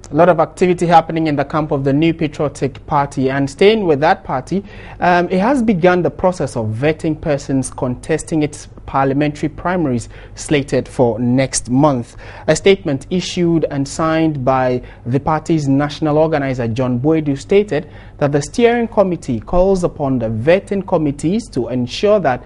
A lot of activity happening in the camp of the New Patriotic Party, and staying with that party, it has begun the process of vetting persons contesting its parliamentary primaries slated for next month. A statement issued and signed by the party's national organizer, John Boydu, stated that the steering committee calls upon the vetting committees to ensure that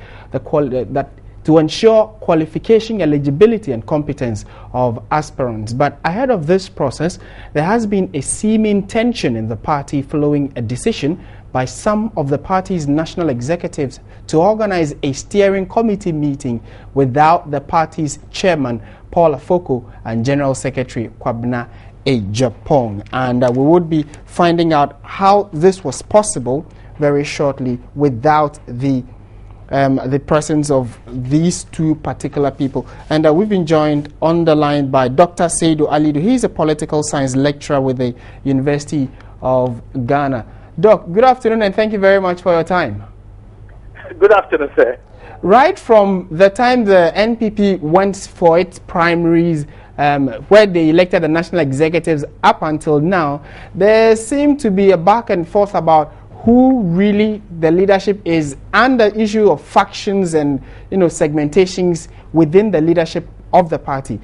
qualification, eligibility and competence of aspirants. But ahead of this process, there has been a seeming tension in the party following a decision by some of the party's national executives to organize a steering committee meeting without the party's chairman, Paul Afoko, and General Secretary Kwabena Ejapong. And we would be finding out how this was possible very shortly without the presence of these two particular people. And we've been joined on the line by Dr. Seydou Alidou. He's a political science lecturer with the University of Ghana. Doc, good afternoon and thank you very much for your time. Good afternoon, sir. Right from the time the NPP went for its primaries, where they elected the national executives, up until now, there seemed to be a back and forth about who really the leadership is, and the issue of factions and segmentations within the leadership of the party.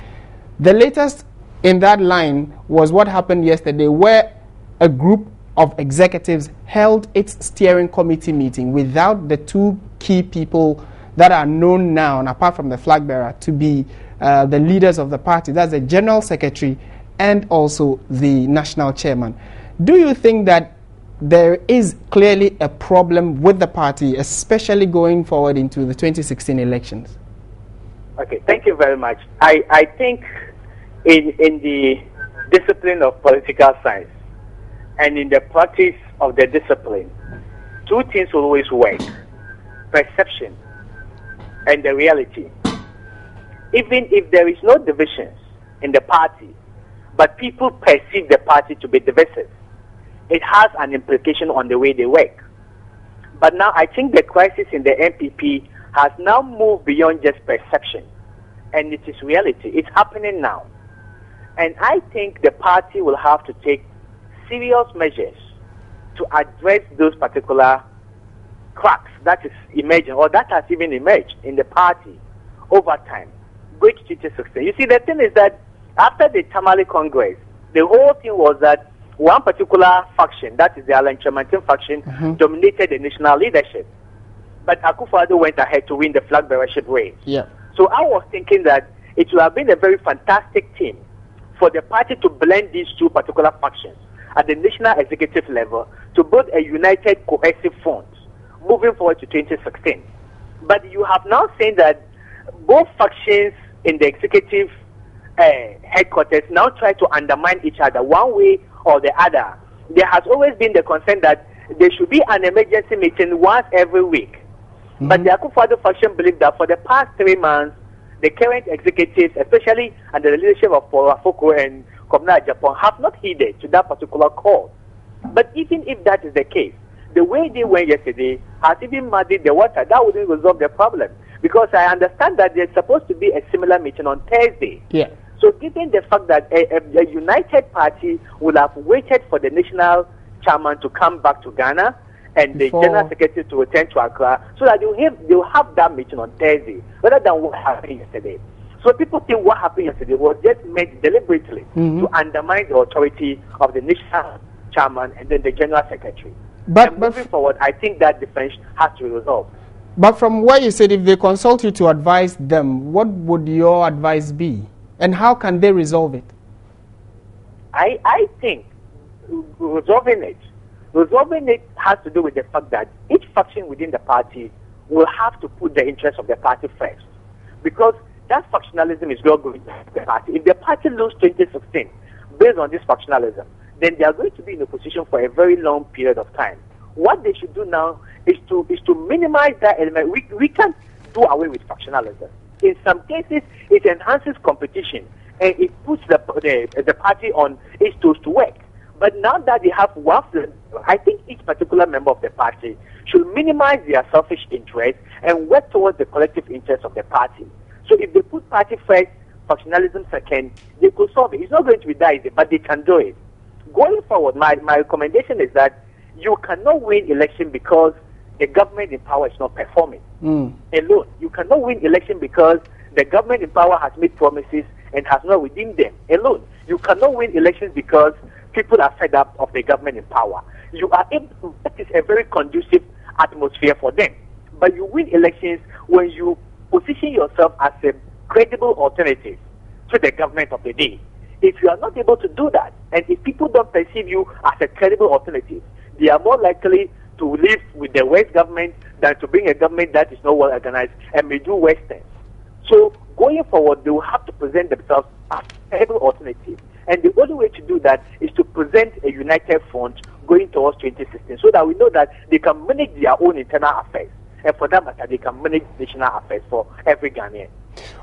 The latest in that line was what happened yesterday, where a group of executives held its steering committee meeting without the two key people that are known now, and apart from the flag bearer, to be the leaders of the party. That's the general secretary and also the national chairman. Do you think that there is clearly a problem with the party, especially going forward into the 2016 elections? Okay, thank you very much. I think in the discipline of political science and in the practice of the discipline, two things will always work: perception and the reality. Even if there is no divisions in the party, but people perceive the party to be divisive, it has an implication on the way they work. But now I think the crisis in the NPP has now moved beyond just perception, and it is reality. It's happening now. And I think the party will have to take serious measures to address those particular cracks that is emerging, or that has even emerged in the party over time. Which 2016. You see, the thing is that after the Tamale Congress, the whole thing was that one particular faction, that is the Alan Chamantin faction, dominated the national leadership. But Akufo-Addo went ahead to win the flag bearership race. Yeah. So I was thinking that it would have been a very fantastic team for the party to blend these two particular factions at the national executive level to build a united, cohesive front moving forward to 2016. But you have now seen that both factions in the executive headquarters now try to undermine each other one way or the other. There has always been the concern that there should be an emergency meeting once every week. But the Akufo-Addo faction believe that for the past 3 months, the current executives, especially under the leadership of Paul Afoko and Kwabena Ejapong, have not heeded to that particular call. But even if that is the case, the way they went yesterday has even muddied the water. That wouldn't resolve the problem. Because I understand that there's supposed to be a similar meeting on Thursday. Yeah. So given the fact that a united party will have waited for the national chairman to come back to Ghana and the general secretary to return to Accra, so that they'll have that meeting on Thursday, rather than what happened yesterday. So people think what happened yesterday was just made deliberately to undermine the authority of the national chairman and then the general secretary. But moving forward, I think that difference has to be resolved. But from what you said, if they consult you to advise them, what would your advice be? And how can they resolve it? I think resolving it has to do with the fact that each faction within the party will have to put the interests of the party first. Because that factionalism is not going to help the party. If the party loses 2016 based on this factionalism, then they are going to be in a position for a very long period of time. What they should do now is to minimize that element. We can't do away with factionalism. In some cases, it enhances competition and it puts the party on its toes to work. But now that they have one, I think each particular member of the party should minimize their selfish interests and work towards the collective interests of the party. So if they put party first, factionalism second, they could solve it. It's not going to be that easy, but they can do it. going forward, my recommendation is that you cannot win election because the government in power is not performing alone. You cannot win election because the government in power has made promises and has not redeemed them alone. You cannot win elections because people are fed up of the government in power. You are able, that is a very conducive atmosphere for them. But you win elections when you position yourself as a credible alternative to the government of the day. If you are not able to do that, and if people don't perceive you as a credible alternative, they are more likely to live with the West government than to bring a government that is not well organized and may do worse things. So going forward, they will have to present themselves as a credible alternative. And the only way to do that is to present a united front going towards 2016 so that we know that they can manage their own internal affairs. And for that matter, they can manage national affairs for every Ghanaian.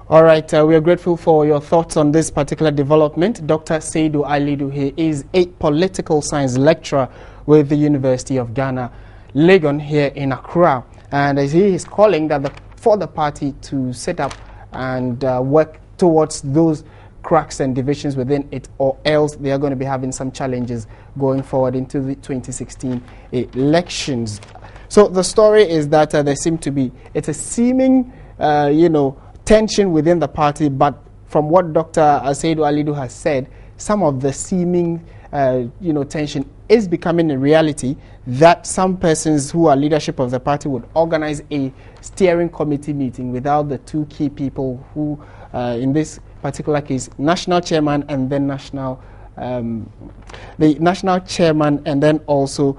All right, we are grateful for your thoughts on this particular development. Dr. Seydou Alidu, he is a political science lecturer with the University of Ghana, Legon, here in Accra. And he is calling that for the party to set up and work towards those cracks and divisions within it, or else they are going to be having some challenges going forward into the 2016 elections. So the story is that there seem to be, it's a seeming, tension within the party, but from what Dr. Seydou Alidu has said, some of the seeming, tension is becoming a reality, that some persons who are leadership of the party would organize a steering committee meeting without the two key people who, in this particular case, national chairman and then the national chairman and then also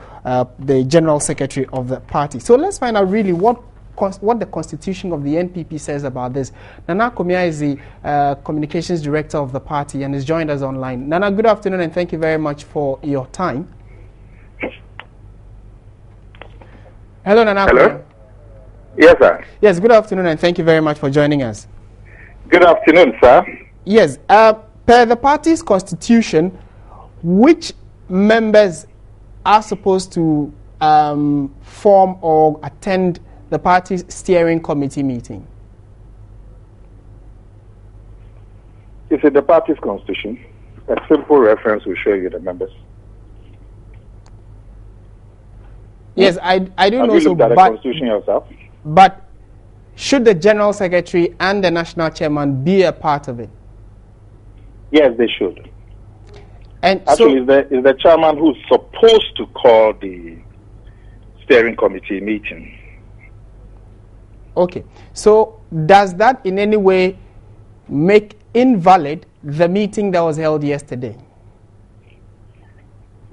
the general secretary of the party. So let's find out really what the constitution of the NPP says about this. Nana Komia is the communications director of the party and is joined us online. Nana, good afternoon and thank you very much for your time. Hello, Nana. Hello? Komia. Yes, sir. Yes, good afternoon and thank you very much for joining us. Good afternoon, sir. Yes, per the party's constitution, which members are supposed to form or attend the party's steering committee meeting? It's in the party's constitution. A simple reference will show you the members. Yes, I do know you so, looked at the constitution yourself? But should the general secretary and the national chairman be a part of it? Yes, they should. And actually, it's the chairman who's supposed to call the steering committee meeting. Okay, so does that in any way make invalid the meeting that was held yesterday?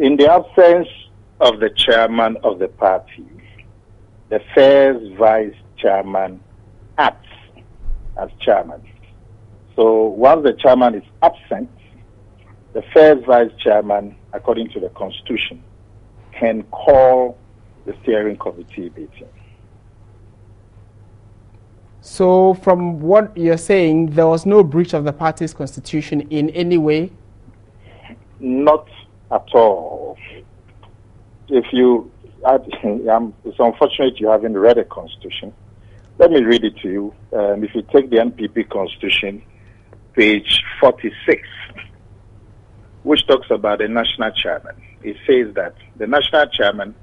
In the absence of the chairman of the party, the first vice chairman acts as chairman. So once the chairman is absent, the first vice chairman, according to the constitution, can call the steering committee meeting. So from what you're saying, there was no breach of the party's constitution in any way? Not at all. It's unfortunate you haven't read the constitution. Let me read it to you. If you take the NPP constitution, page 46, which talks about the national chairman, it says that the national chairman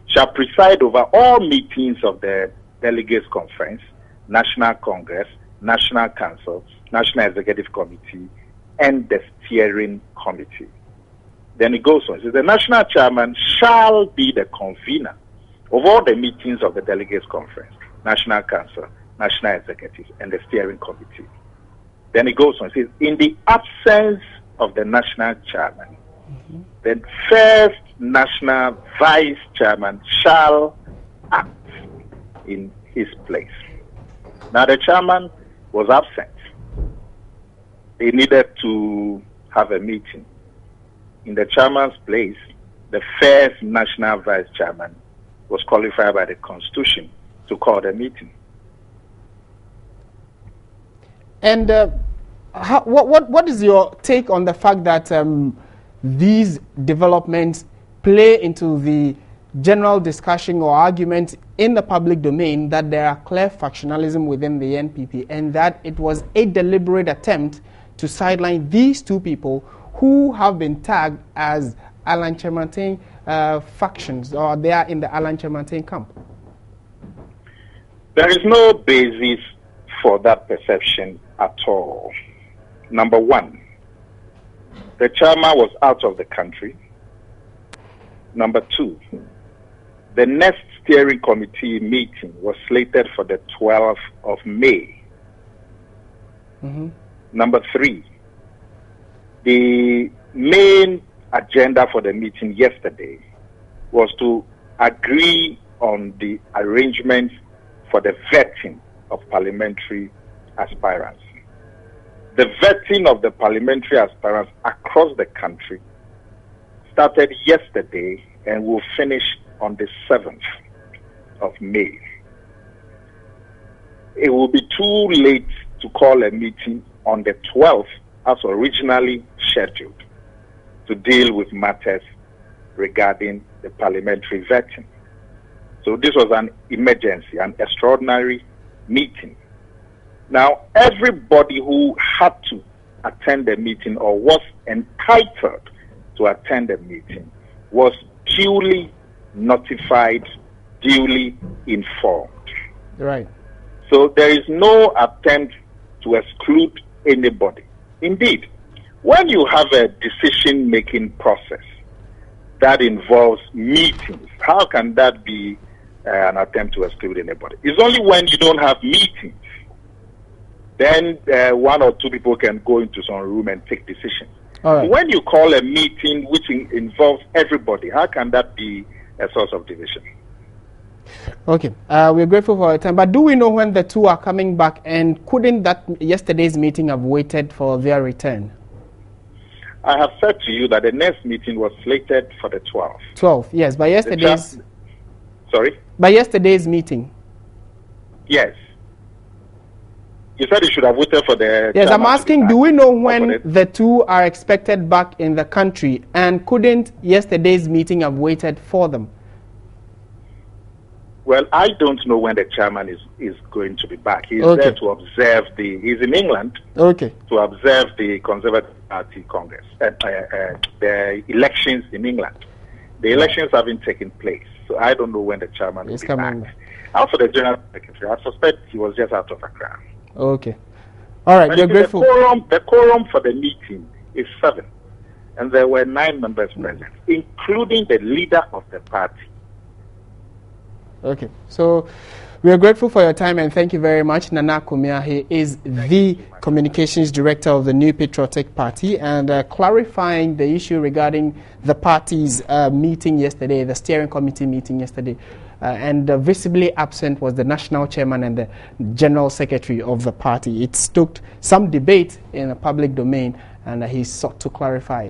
shall preside over all meetings of the delegates conference, National Congress, National Council, National Executive Committee, and the Steering Committee. Then it goes on. It says the National Chairman shall be the convener of all the meetings of the Delegates Conference, National Council, National Executive, and the Steering Committee. Then it goes on. It says, in the absence of the National Chairman, the first National Vice Chairman shall act in his place. Now, the chairman was absent. They needed to have a meeting. In the chairman's place, the first national vice chairman was qualified by the constitution to call the meeting. And what is your take on the fact that these developments play into the general discussion or argument in the public domain that there are clear factionalism within the NPP and that it was a deliberate attempt to sideline these two people who have been tagged as Alan Chemantin factions, or they are in the Alan Chemantin camp? There is no basis for that perception at all. Number one, the chairman was out of the country. Number two, the next steering committee meeting was slated for the 12th of May. Number three, the main agenda for the meeting yesterday was to agree on the arrangements for the vetting of parliamentary aspirants. The vetting of the parliamentary aspirants across the country started yesterday and will finish on the 7th of May. It will be too late to call a meeting on the 12th as originally scheduled to deal with matters regarding the parliamentary vetting. So this was an emergency, an extraordinary meeting. Now, everybody who had to attend the meeting or was entitled to attend the meeting was duly notified, duly informed. Right. So there is no attempt to exclude anybody. Indeed, when you have a decision-making process that involves meetings, how can that be an attempt to exclude anybody? It's only when you don't have meetings, then one or two people can go into some room and take decisions. All right. When you call a meeting which involves everybody, how can that be a source of division? Okay, we're grateful for your time, but do we know when the two are coming back, and couldn't that yesterday's meeting have waited for their return? I have said to you that the next meeting was slated for the 12th. 12th, yes, but yesterday's... Sorry? By yesterday's meeting? Yes. You said you should have waited for the... Yes, I'm asking, do we know when the two are expected back in the country, and couldn't yesterday's meeting have waited for them? Well, I don't know when the chairman is going to be back. He's there to observe he's in England to observe the Conservative Party Congress, the elections in England. The elections haven't taken place, so I don't know when the chairman will be back. As for the General Secretary, I suspect he was just out of Accra. Okay. All right, we're grateful. The quorum for the meeting is 7, and there were 9 members present, including the leader of the party. Okay, so we are grateful for your time and thank you very much. Nana Kumia, he is the communications director of the New Patriotic Party, and clarifying the issue regarding the party's meeting yesterday, the steering committee meeting yesterday. And visibly absent was the national chairman and the general secretary of the party. It stoked some debate in the public domain, and he sought to clarify.